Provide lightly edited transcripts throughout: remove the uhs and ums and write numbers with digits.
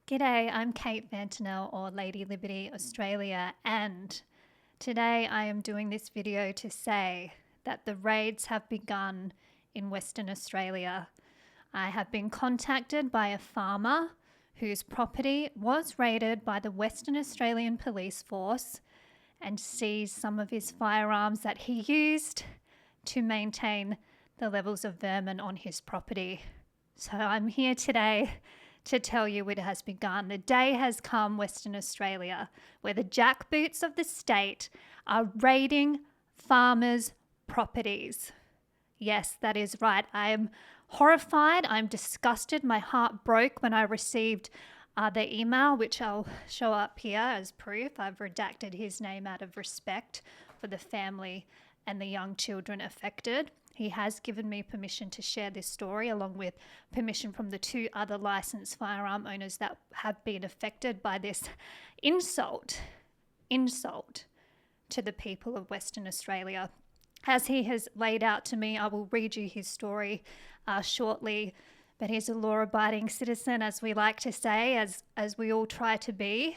G'day, I'm Kate Vantanell or Lady Liberty Australia, and today I am doing this video to say that the raids have begun in Western Australia. I have been contacted by a farmer whose property was raided by the Western Australian Police Force and seized some of his firearms that he used to maintain the levels of vermin on his property. So I'm here today to tell you it has begun. The day has come, Western Australia, where the jackboots of the state are raiding farmers' properties. Yes, that is right. I am horrified. I'm disgusted. My heart broke when I received the email, which I'll show up here as proof. I've redacted his name out of respect for the family and the young children affected. He has given me permission to share this story, along with permission from the two other licensed firearm owners that have been affected by this insult to the people of Western Australia. As he has laid out to me, I will read you his story shortly, but he's a law-abiding citizen, as we like to say, as we all try to be.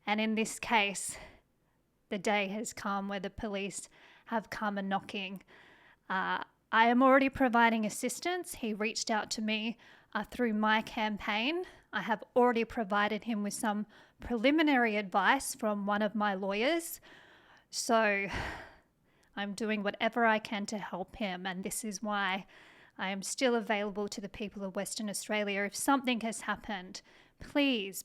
And in this case, the day has come where the police have come a knocking. I am already providing assistance. He reached out to me through my campaign. I have already provided him with some preliminary advice from one of my lawyers. So I'm doing whatever I can to help him, and this is why I am still available to the people of Western Australia. If something has happened, please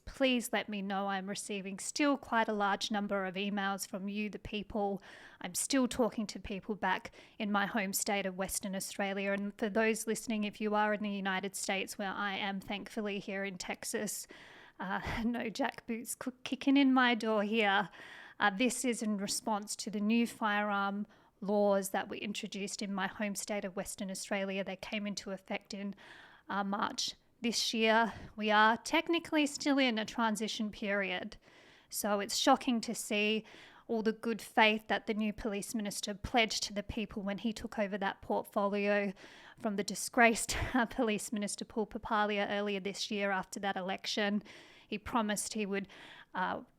let me know. I'm receiving still quite a large number of emails from you, the people. I'm still talking to people back in my home state of Western Australia. And for those listening, if you are in the United States, where I am thankfully here in Texas, no jackboots kicking in my door here. This is in response to the new firearm laws that were introduced in my home state of Western Australia. They came into effect in March this year. We are technically still in a transition period, so it's shocking to see all the good faith that the new police minister pledged to the people when he took over that portfolio from the disgraced police minister Paul Papalia earlier this year after that election. He promised he would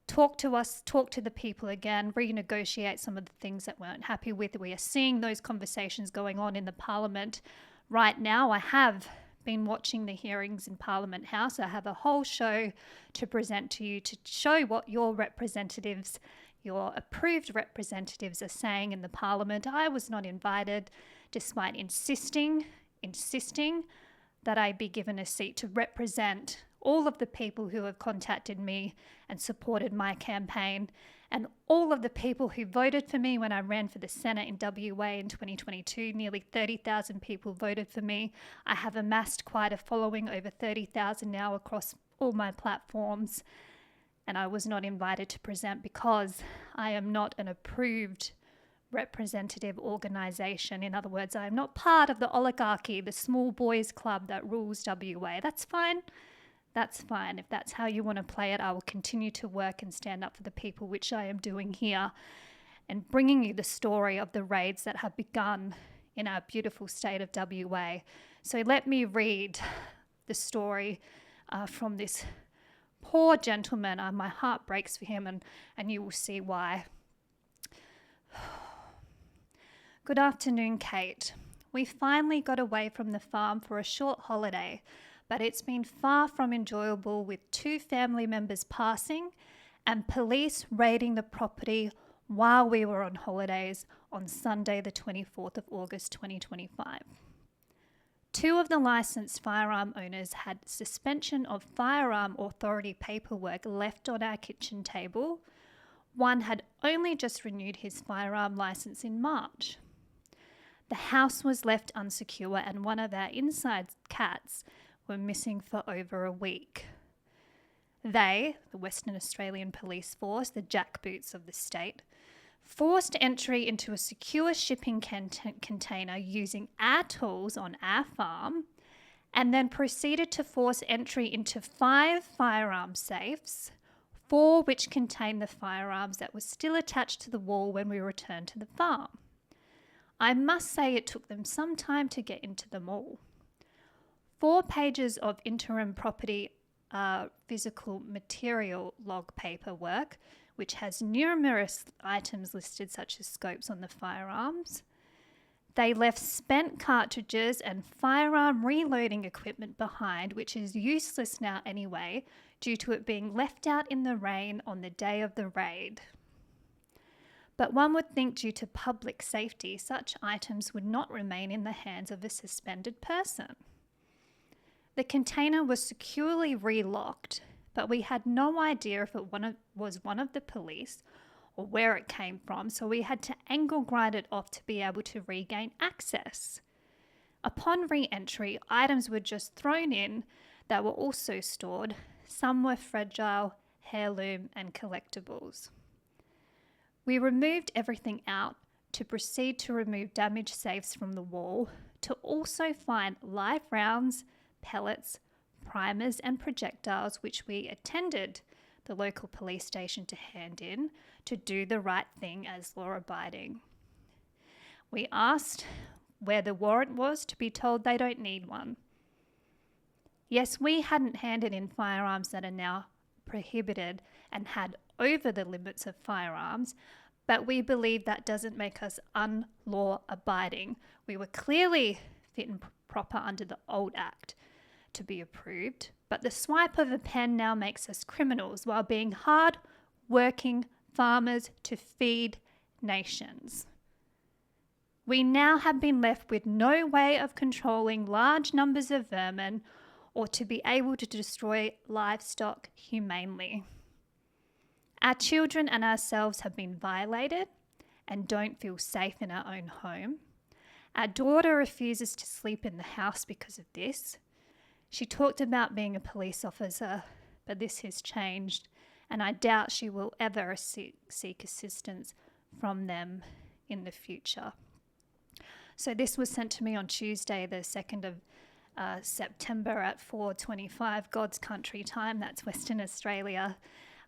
talk to us, talk to the people again, renegotiate some of the things that we weren't happy with. We are seeing those conversations going on in the Parliament right now. I have been watching the hearings in Parliament House. I have a whole show to present to you to show what your representatives, your approved representatives, are saying in the Parliament. I was not invited, despite insisting that I be given a seat to represent all of the people who have contacted me and supported my campaign, and all of the people who voted for me when I ran for the Senate in WA in 2022. Nearly 30,000 people voted for me. I have amassed quite a following, over 30,000 now across all my platforms, and I was not invited to present because I am not an approved representative organisation. In other words, I am not part of the oligarchy, the small boys club that rules WA. That's fine. That's fine. If that's how you want to play it, I will continue to work and stand up for the people, which I am doing here, and bringing you the story of the raids that have begun in our beautiful state of WA. So let me read the story from this poor gentleman. My heart breaks for him, and you will see why. Good afternoon, Kate. We finally got away from the farm for a short holiday, but it's been far from enjoyable, with two family members passing and police raiding the property while we were on holidays on Sunday, the 24th of August 2025. Two of the licensed firearm owners had suspension of firearm authority paperwork left on our kitchen table. One had only just renewed his firearm license in March. The house was left unsecure, and one of our inside cats were missing for over a week. They, the Western Australian Police Force, the jackboots of the state, forced entry into a secure shipping container using our tools on our farm, and then proceeded to force entry into 5 firearm safes, 4 which contained the firearms that were still attached to the wall when we returned to the farm. I must say it took them some time to get into them all. 4 pages of interim property physical material log paperwork, which has numerous items listed such as scopes on the firearms. They left spent cartridges and firearm reloading equipment behind, which is useless now anyway, due to it being left out in the rain on the day of the raid. But one would think due to public safety, such items would not remain in the hands of a suspended person. The container was securely relocked, but we had no idea if it was one of the police or where it came from, so we had to angle grind it off to be able to regain access. Upon re-entry, items were just thrown in that were also stored. Some were fragile, heirloom and collectibles. We removed everything out to proceed to remove damaged safes from the wall, to also find live rounds, pellets, primers and projectiles, which we attended the local police station to hand in to do the right thing as law-abiding. We asked where the warrant was, to be told they don't need one. Yes, we hadn't handed in firearms that are now prohibited and had over the limits of firearms, but we believe that doesn't make us unlaw-abiding. We were clearly fit and proper under the old Act to be approved, but the swipe of a pen now makes us criminals while being hard-working farmers to feed nations. We now have been left with no way of controlling large numbers of vermin or to be able to destroy livestock humanely. Our children and ourselves have been violated and don't feel safe in our own home. Our daughter refuses to sleep in the house because of this. She talked about being a police officer, but this has changed, and I doubt she will ever seek assistance from them in the future. So this was sent to me on Tuesday, the 2nd of September at 4:25 God's Country time, that's Western Australia.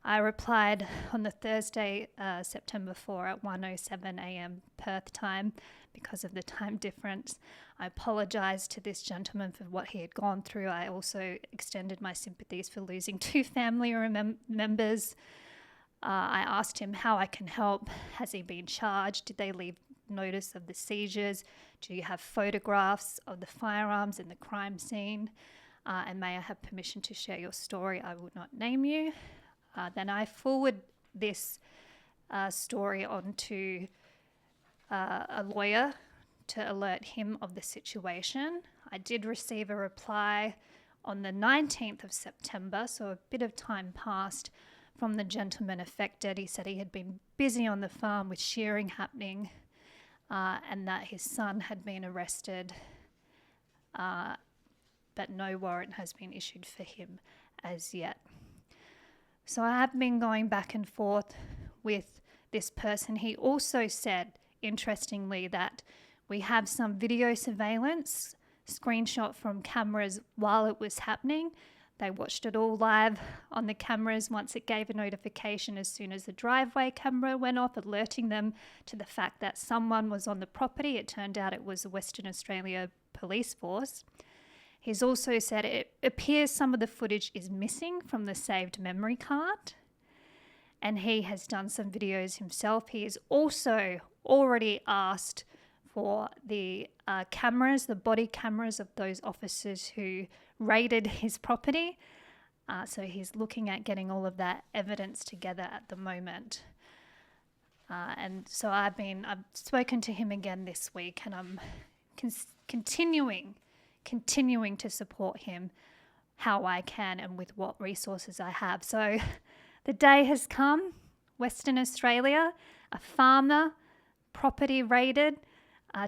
I replied on the Thursday, September 4 at 1:07 a.m. Perth time because of the time difference. I apologised to this gentleman for what he had gone through. I also extended my sympathies for losing 2 family members. I asked him how I can help. Has he been charged? Did they leave notice of the seizures? Do you have photographs of the firearms in the crime scene? And may I have permission to share your story? I will not name you. Then I forward this story on to a lawyer to alert him of the situation. I did receive a reply on the 19th of September, so a bit of time passed from the gentleman affected. He said he had been busy on the farm with shearing happening and that his son had been arrested, but no warrant has been issued for him as yet. So I have been going back and forth with this person. He also said, interestingly, that we have some video surveillance screenshot from cameras while it was happening. They watched it all live on the cameras once it gave a notification as soon as the driveway camera went off, alerting them to the fact that someone was on the property. It turned out it was the Western Australia Police Force. He's also said it appears some of the footage is missing from the saved memory card, and he has done some videos himself. He has also already asked for the cameras, the body cameras of those officers who raided his property. So he's looking at getting all of that evidence together at the moment. And so I've spoken to him again this week, and I'm continuing to support him how I can and with what resources I have. So the day has come. Western Australia, a farmer, property raided,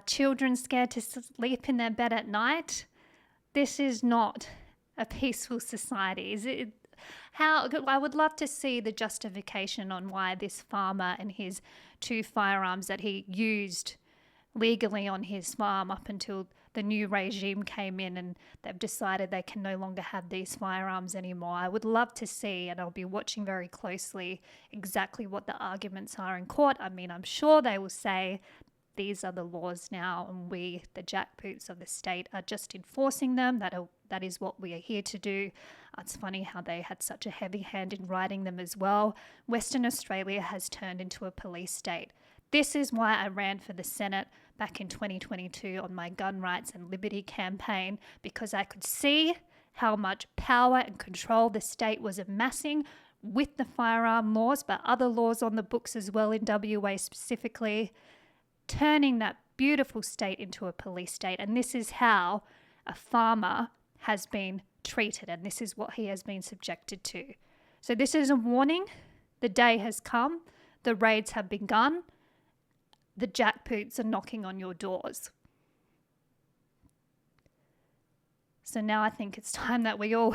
children scared to sleep in their bed at night. This is not a peaceful society. I would love to see the justification on why this farmer and his 2 firearms that he used legally on his farm up until the new regime came in and they've decided they can no longer have these firearms anymore. I would love to see, and I'll be watching very closely, exactly what the arguments are in court. I mean, I'm sure they will say these are the laws now and we, the jackboots of the state, are just enforcing them, that that is what we are here to do. It's funny how they had such a heavy hand in writing them as well. Western Australia has turned into a police state. This is why I ran for the Senate back in 2022 on my gun rights and liberty campaign, because I could see how much power and control the state was amassing with the firearm laws, but other laws on the books as well in WA specifically, turning that beautiful state into a police state. And this is how a farmer has been treated, and this is what he has been subjected to. So this is a warning. The day has come. The raids have begun. The jackboots are knocking on your doors. So now I think it's time that we all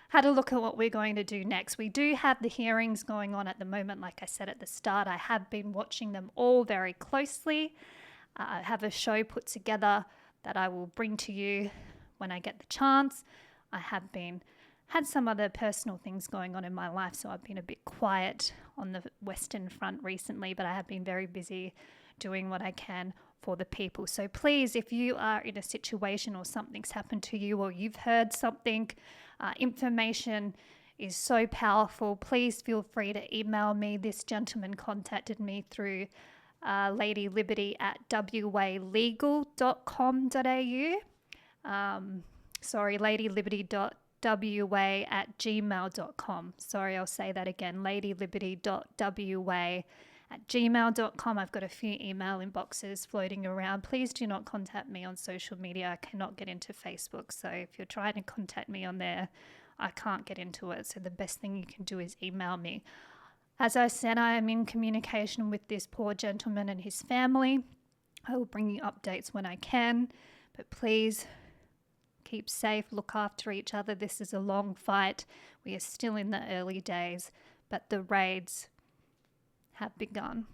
had a look at what we're going to do next. We do have the hearings going on at the moment. Like I said at the start, I have been watching them all very closely. I have a show put together that I will bring to you when I get the chance. I have had some other personal things going on in my life, so I've been a bit quiet on the Western front recently, but I have been very busy doing what I can for the people. So please, if you are in a situation or something's happened to you or you've heard something, information is so powerful. Please feel free to email me. This gentleman contacted me through Lady Liberty at walegal.com.au. ladyliberty.wa@gmail.com. Sorry, I'll say that again, ladyliberty.wa@gmail.com. I've got a few email inboxes floating around. Please do not contact me on social media. I cannot get into Facebook. So if you're trying to contact me on there, I can't get into it. So the best thing you can do is email me. As I said, I am in communication with this poor gentleman and his family. I will bring you updates when I can, but please keep safe, look after each other. This is a long fight. We are still in the early days, but the raids have begun.